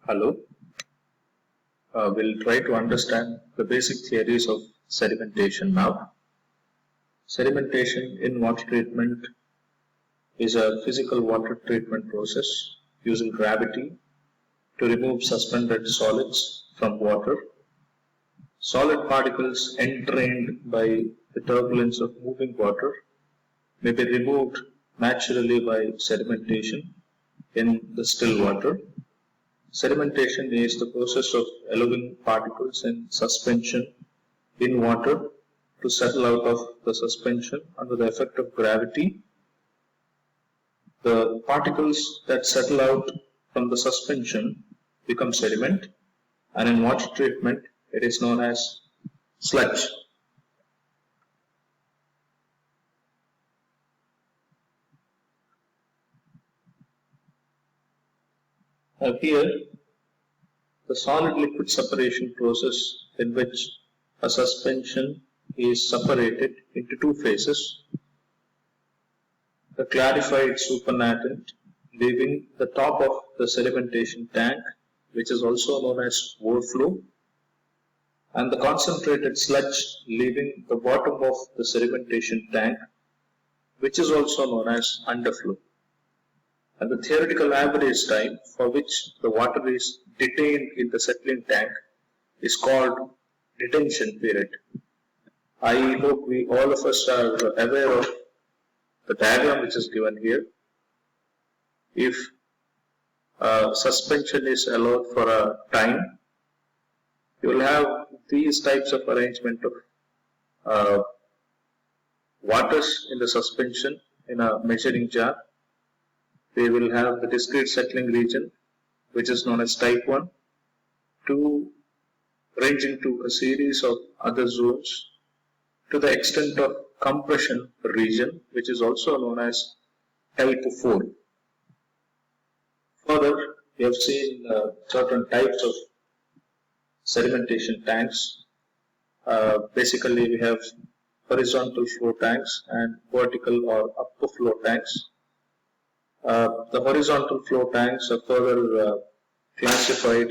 Hello. We'll try to understand the basic theories of sedimentation now. Sedimentation in water treatment is a physical water treatment process using gravity to remove suspended solids from water. Solid particles entrained by the turbulence of moving water may be removed naturally by sedimentation in the still water. Sedimentation is the process of allowing particles in suspension in water to settle out of the suspension under the effect of gravity. The particles that settle out from the suspension become sediment, and in water treatment it is known as sludge. Here, the solid liquid separation process in which a suspension is separated into two phases. The clarified supernatant leaving the top of the sedimentation tank, which is also known as overflow, and the concentrated sludge leaving the bottom of the sedimentation tank, which is also known as underflow. And the theoretical average time for which the water is detained in the settling tank is called detention period. I hope all of us are aware of the diagram which is given here. If suspension is allowed for a time, you will have these types of arrangement of waters in the suspension in a measuring jar. We will have the discrete settling region, which is known as type 1, 2 ranging to a series of other zones to the extent of compression region, which is also known as type 4. Further, we have seen certain types of sedimentation tanks. Basically, we have horizontal flow tanks and vertical or upper flow tanks. The horizontal flow tanks are further classified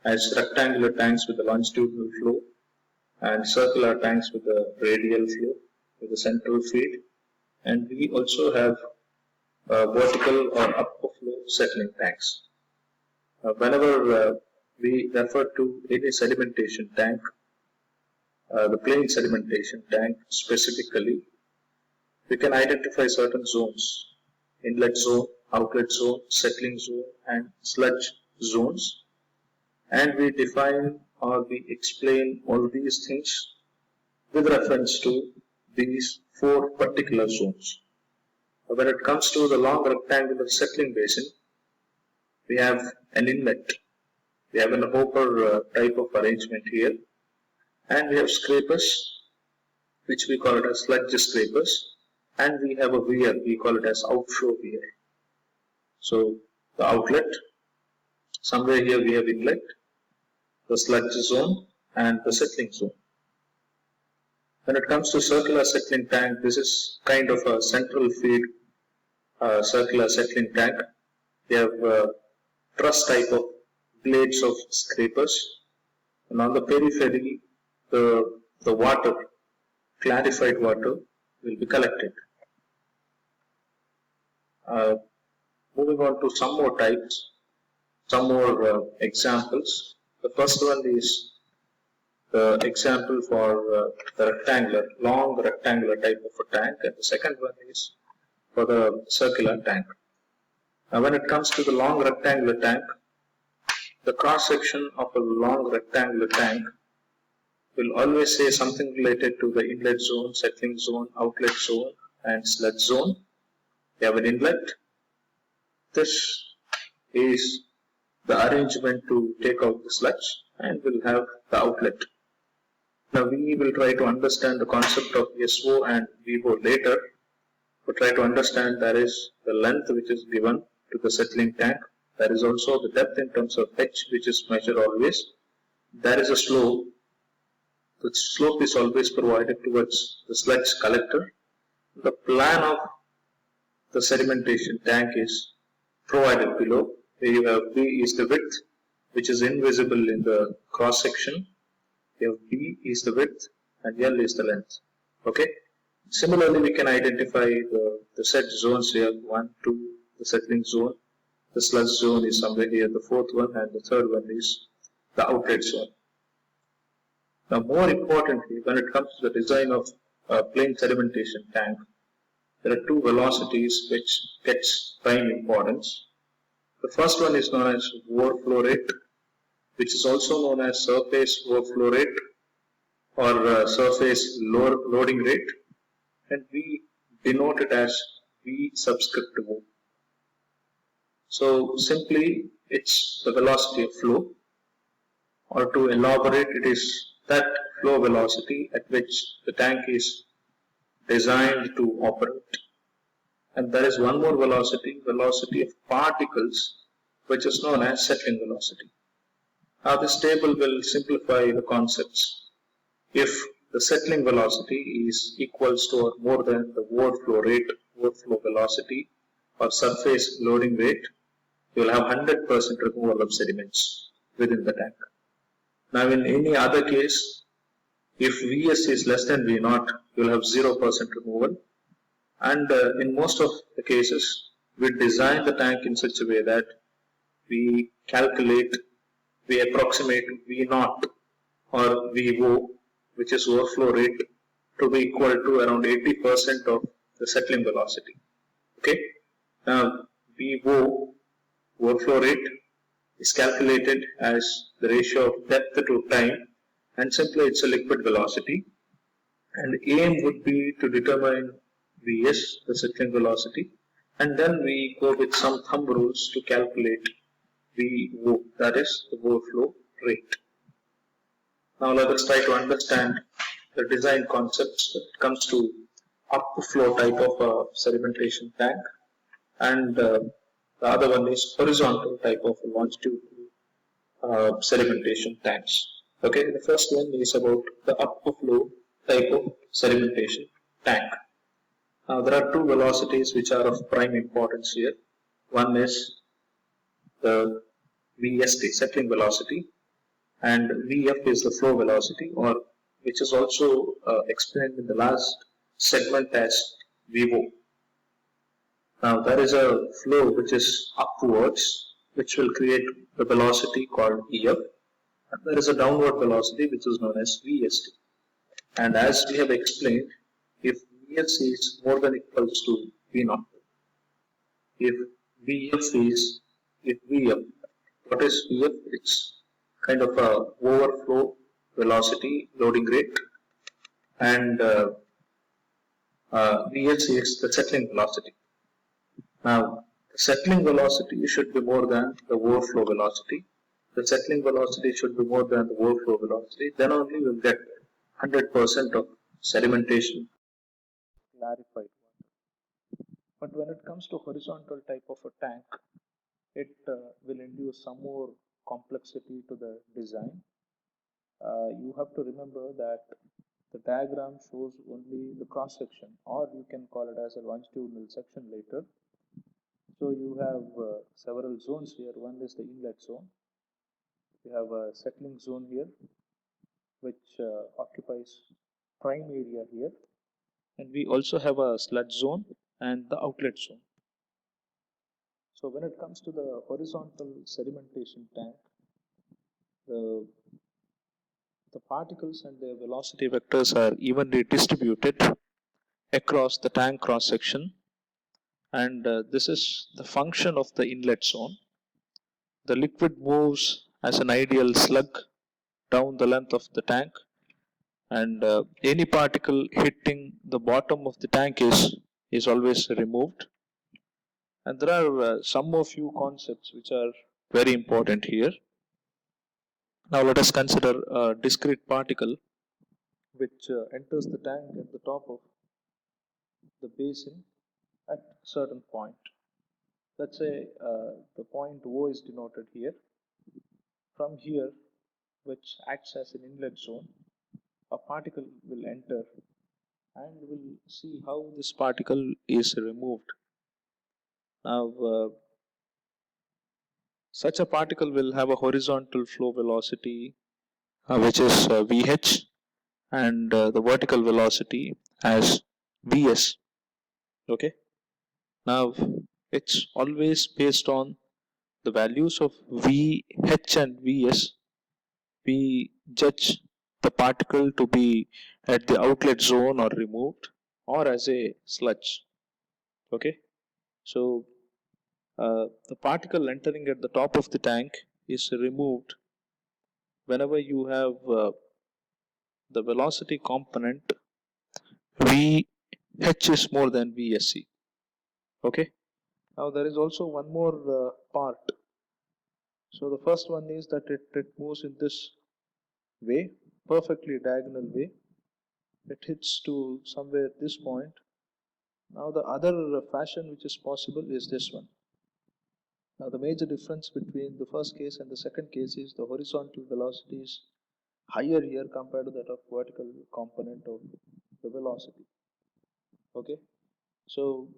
as rectangular tanks with a longitudinal flow and circular tanks with a radial flow with a central feed. And we also have vertical or upper flow settling tanks. Whenever we refer to any sedimentation tank, the plain sedimentation tank specifically, we can identify certain zones: inlet zone, outlet zone, settling zone, and sludge zones. And we define or we explain all these things with reference to these four particular zones. When it comes to the long rectangular settling basin, we have an inlet. We have an hopper type of arrangement here, and we have scrapers, which we call it as sludge scrapers, and we have a weir, we call it as outflow weir. So the outlet, somewhere here we have inlet, the sludge zone, and the settling zone. When it comes to circular settling tank, this is kind of a central feed circular settling tank. We have truss type of blades of scrapers, and on the periphery, the water, clarified water, will be collected. Moving on to some more types, some more examples. The first one is the example for the long rectangular type of a tank, and the second one is for the circular tank. Now, when it comes to the long rectangular tank, the cross section of a long rectangular tank will always say something related to the inlet zone, settling zone, outlet zone, and sludge zone. We have an inlet. This is the arrangement to take out the sludge, and we'll have the outlet. Now we will try to understand the concept of SO and VO later. But try to understand there is the length which is given to the settling tank. There is also the depth in terms of H, which is measured always. There is a slope. The slope is always provided towards the sludge collector. The plan of the sedimentation tank is provided below. Where you have B is the width, which is invisible in the cross section. We have B is the width and L is the length. Okay. Similarly, we can identify the set zones here. 1, 2, the settling zone. The sludge zone is somewhere here. The fourth one, and the third one is the outlet zone. Now, more importantly, when it comes to the design of a plain sedimentation tank, there are two velocities which gets prime importance. The first one is known as overflow rate, which is also known as surface overflow rate or surface loading rate, and we denote it as V subscript O. So simply it's the velocity of flow, or to elaborate, it is that flow velocity at which the tank is designed to operate. And there is one more velocity, velocity of particles, which is known as settling velocity. Now this table will simplify the concepts. If the settling velocity is equals to or more than the overflow rate, overflow velocity, or surface loading rate, you will have 100% removal of sediments within the tank. Now in any other case, if Vs is less than V0, you will have 0% removal. And in most of the cases, we design the tank in such a way that we calculate, we approximate V0 or VO, which is overflow rate, to be equal to around 80% of the settling velocity. Okay. Now VO, overflow rate, is calculated as the ratio of depth to time, and simply it's a liquid velocity. And aim would be to determine Vs, the settling velocity, and then we go with some thumb rules to calculate VO, that is the overflow rate. Now let us try to understand the design concepts when it comes to upflow type of sedimentation tank, and the other one is horizontal type of longitudinal sedimentation tanks. Okay, the first one is about the upflow type of sedimentation tank. Now there are two velocities which are of prime importance here. One is the VST, settling velocity, and Vf is the flow velocity, or which is also explained in the last segment as VO. Now there is a flow which is upwards, which will create the velocity called Ef, and there is a downward velocity which is known as Vst. And as we have explained, if Vs is more than equals to V0, if Vf, what is Vf? It's kind of a overflow velocity loading rate, and Vs is the settling velocity. Now the settling velocity should be more than the overflow velocity. The settling velocity should be more than the overflow velocity. Then only we will get 100% of sedimentation clarified water. But when it comes to horizontal type of a tank, it will induce some more complexity to the design. You have to remember that the diagram shows only the cross section, or you can call it as a longitudinal section later. So you have several zones here. One is the inlet zone. You have a settling zone here, which occupies prime area here, and we also have a sludge zone and the outlet zone. So when it comes to the horizontal sedimentation tank, the particles and their velocity vectors are evenly distributed across the tank cross section, and this is the function of the inlet zone. The liquid moves as an ideal slug down the length of the tank, and any particle hitting the bottom of the tank is always removed. And there are some of few concepts which are very important here. Now let us consider a discrete particle which enters the tank at the top of the basin at a certain point. Let's say the point O is denoted here. From here, which acts as an inlet zone, a particle will enter, and we'll see how this particle is removed. Now Such a particle will have a horizontal flow velocity which is Vh, and the vertical velocity as Vs. Okay. Now it's always based on the values of Vh and Vs. We judge the particle to be at the outlet zone or removed or as a sludge. Okay. So the particle entering at the top of the tank is removed whenever you have the velocity component Vh is more than Vsc. Okay. Now there is also one more part. So the first one is that it moves in this way, perfectly diagonal way. It hits to somewhere this point. Now the other fashion which is possible is this one. Now the major difference between the first case and the second case is the horizontal velocity is higher here compared to that of vertical component of the velocity. Okay. So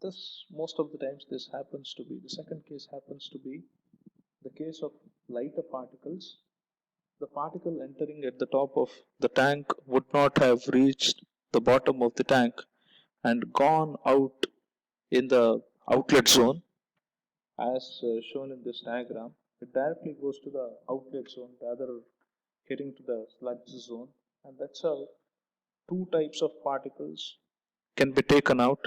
this most of the times this happens to be the second case happens to be the case of lighter particles. The particle entering at the top of the tank would not have reached the bottom of the tank and gone out in the outlet zone as shown in this diagram. It directly goes to the outlet zone rather getting to the sludge zone, and that's how two types of particles can be taken out,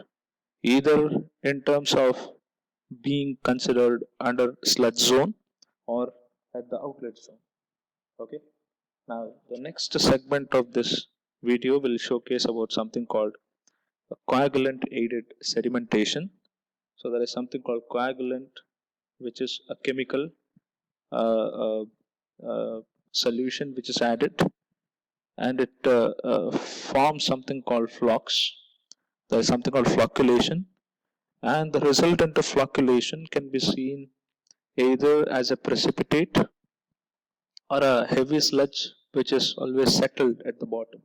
either in terms of being considered under sludge zone or at the outlet zone. Okay. Now the next segment of this video will showcase about something called coagulant aided sedimentation. So there is something called coagulant, which is a chemical uh, uh, solution which is added, and it forms something called flocks. There is something called flocculation, and the resultant of flocculation can be seen either as a precipitate or a heavy sludge which is always settled at the bottom.